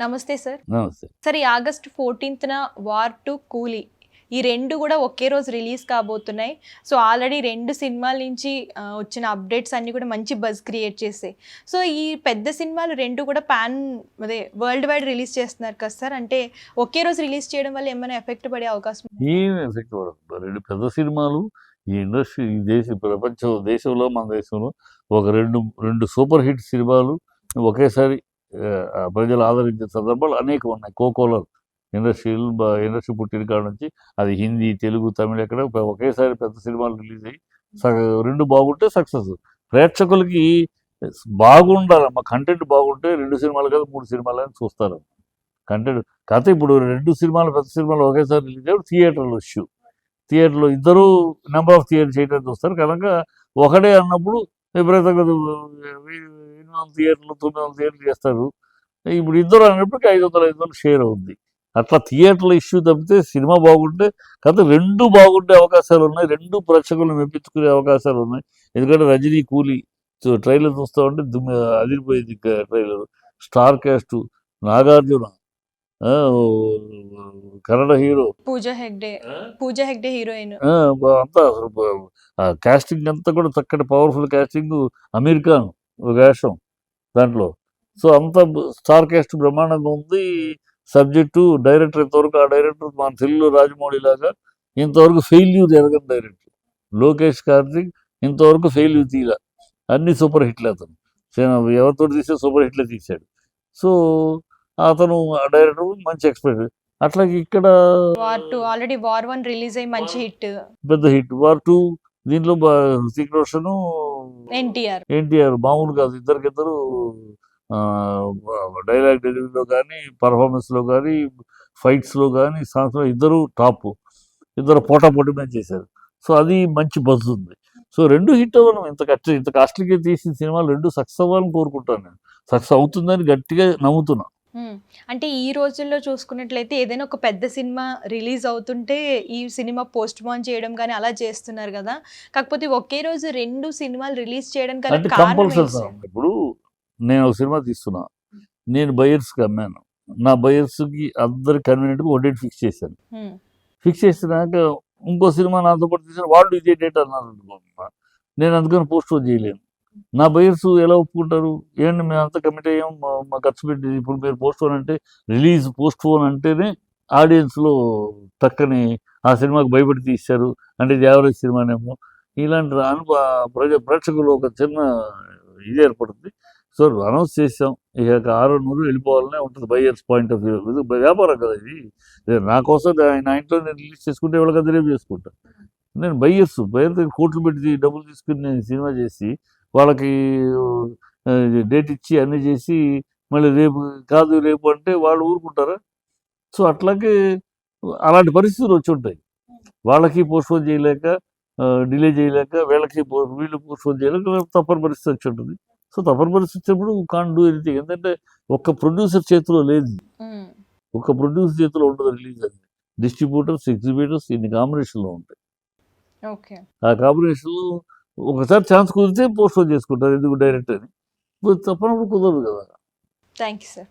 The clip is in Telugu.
నమస్తే సార్. నమస్తే. సార్ ఈ ఆగస్ట్ 14న వార్ 2 కూలీ ఈ 2 కూడా ఒకే రోజు రిలీజ్ కాబోతున్నాయి. సో ఆల్రెడీ 2 సినిమాల నుంచి వచ్చిన అప్డేట్స్ అన్నీ కూడా మంచి బజ్ క్రియేట్ చేసాయి. సో ఈ పెద్ద సినిమాలు 2 కూడా అదే వరల్డ్ వైడ్ రిలీజ్ చేస్తున్నారు కదా సార్. అంటే ఒకే రోజు రిలీజ్ చేయడం వల్ల ఏమైనా ఎఫెక్ట్ పడే అవకాశం ఉందా? ఏం ఎఫెక్ట్ పడదు. 2 పెద్ద సినిమాలు ఈ ఇండస్ట్రీ ఈ దేశంలో మన దేశంలో ఒక రెండు సూపర్ హిట్ సినిమాలు ఒకేసారి ప్రజలు ఆదరించే సందర్భాలు అనేకం ఉన్నాయి. కోకోలర్ ఇండస్ట్రీ పుట్టిన కాడ నుంచి అది హిందీ, తెలుగు, తమిళ ఎక్కడ ఒకేసారి పెద్ద సినిమాలు రిలీజ్ అయ్యి 2 బాగుంటే సక్సెస్. ప్రేక్షకులకి బాగుండాలమ్మా, కంటెంట్ బాగుంటే 2 సినిమాలు కాదు 3 సినిమాలు అని చూస్తారు. కంటెంట్ కాకపోతే ఇప్పుడు 2 సినిమాలు పెద్ద సినిమాలు ఒకేసారి రిలీజ్ అయ్యి థియేటర్లో ఇద్దరు నెంబర్ ఆఫ్ థియేటర్ చేయడానికి చూస్తారు. కనుక ఒకటే అన్నప్పుడు విపరీతంగా 800 థియేటర్లు 900 థియేటర్లు చేస్తారు. ఇప్పుడు ఇద్దరు అన్నప్పటికీ 500 షేర్ అవుద్ది. అట్లా థియేటర్ల ఇష్యూ తప్పితే సినిమా బాగుంటే కాకపోతే 2 బాగుండే అవకాశాలు ఉన్నాయి. 2 ప్రేక్షకులను మెప్పించుకునే అవకాశాలు ఉన్నాయి. ఎందుకంటే రజనీ, కూలీ ట్రైలర్ చూస్తూ ఉంటే అదిరిపోయింది. Trailer star cast, Nagarjuna, Kannada hero Pooja Hegde heroine అంతా కాస్టింగ్ అంతా కూడా చక్కటి పవర్ఫుల్ కాస్టింగ్. అమీర్ ఖాన్ వేషం దాంట్లో. సో అంత స్టార్ క్యాస్ట్ బ్రహ్మాండంగా ఉంది. సబ్జెక్టు, డైరెక్టర్ ఇంతవరకు ఆ డైరెక్టర్ మన తెలుగులో రాజమౌళి లాగా ఇంతవరకు ఫెయిల్యూర్ ఎరగని డైరెక్టర్ లోకేష్ కార్తిక్ ఇంతవరకు ఫెయిల్యూర్ తీయలే. అన్ని సూపర్ హిట్లే. అతను ఎవరితో తీసే సూపర్ హిట్లే తీశాడు. సో అతను ఆ డైరెక్టర్ మంచి ఎక్స్పెక్ట్. అట్లాగే ఇక్కడ వార్ 2 ఆల్రెడీ వార్ 1 రిలీజ్ అయ్యి మంచి హిట్, పెద్ద హిట్. వార్ 2 దీంట్లో హృతిక్ రోషన్, ఎన్టీఆర్ మామూలు కాదు. ఇద్దరికిద్దరు డైలాగ్ డెలివరీలో కానీ, పర్ఫార్మెన్స్లో కానీ, ఫైట్స్లో కానీ, సాంగ్స్లో ఇద్దరు టాప్. ఇద్దరు పోటాపోటీ మీద చేశారు. సో అది మంచి బజ్ ఉంది. సో 2 హిట్ అవ్వడం ఇంత కాస్ట్లీగా తీసిన సినిమాలు 2 సక్సెస్ అవ్వాలని కోరుకుంటాను నేను. సక్సెస్ అవుతుందని గట్టిగా నమ్ముతున్నా. అంటే ఈ రోజుల్లో చూసుకున్నట్లయితే ఏదైనా ఒక పెద్ద సినిమా రిలీజ్ అవుతుంటే ఈ సినిమా పోస్ట్ పోన్ చేయడం కానీ అలా చేస్తున్నారు కదా. కాకపోతే ఒకే రోజు 2 సినిమాలు రిలీజ్ చేయడం అంటే కంపల్సరీ. ఇప్పుడు నేను ఒక సినిమా తీస్తున్నా, నేను బయర్స్కి అమ్మాను. నా బయర్స్కి అందరు కన్వీనియంట్గా ఒక డేట్ ఫిక్స్ చేశాను. ఫిక్స్ చేసినాక ఇంకో సినిమా నాతో పాటు తీసిన వాళ్ళు ఇదే డేట్ అన్నారు అనుకుంటున్నా. నేను అందుకని పోస్ట్ పోన్ చేయలేను. నా బయర్స్ ఎలా ఒప్పుకుంటారు? ఏంటి మేము అంతా కమిట్ అయ్యాం, మా ఖర్చు పెట్టి ఇప్పుడు మీరు పోస్ట్ పోన్ అంటే రిలీజ్ పోస్ట్ పోన్ అంటేనే ఆడియన్స్లో టక్కని ఆ సినిమాకి భయపడి తీశారు అంటే ఇది యావరేజ్ సినిమానేమో ఇలాంటి ప్రేక్షకులు ఒక చిన్న ఇది ఏర్పడుతుంది. సో అనౌన్స్ చేసాం, ఇక 600 వెళ్ళిపోవాలనే ఉంటుంది బయర్స్ పాయింట్ ఆఫ్ వ్యూ. ఇది వ్యాపారం కదా ఇది. నా కోసం నా ఇంట్లో నేను రిలీజ్ చేసుకుంటే వాళ్ళకి అది రేపు చేసుకుంటా. నేను బయర్ దగ్గర కోట్లు పెట్టి డబ్బులు తీసుకుని నేను సినిమా చేసి వాళ్ళకి డేట్ ఇచ్చి అన్నీ చేసి మళ్ళీ రేపు అంటే వాళ్ళు ఊరుకుంటారా? సో అట్లాగే అలాంటి పరిస్థితులు వచ్చి ఉంటాయి. వాళ్ళకి పోస్ట్పోన్ చేయలేక, డిలే చేయలేక, వీళ్ళు పోస్ట్పోన్ చేయలేక తప్పని పరిస్థితి వచ్చి ఉంటుంది. సో తప్పని పరిస్థితి వచ్చినప్పుడు కాన్ డూ ఎనీథింగ్. ఎందుకంటే ఒక్క ప్రొడ్యూసర్ చేతిలో లేదు, ఒక్క ప్రొడ్యూసర్ చేతిలో ఉండదు రిలీజ్ అది. డిస్ట్రిబ్యూటర్స్, ఎగ్జిబిటర్స్ ఇన్ని కాంబినేషన్లో ఉంటాయి. ఆ కాంబినేషన్లో ఒకసారి ఛాన్స్ కుదిరితే పోస్ట్ పోన్ చేసుకుంటారు. ఎందుకు డైరెక్ట్ అని తప్పనప్పుడు కుదరదు కదా. Thank you sir.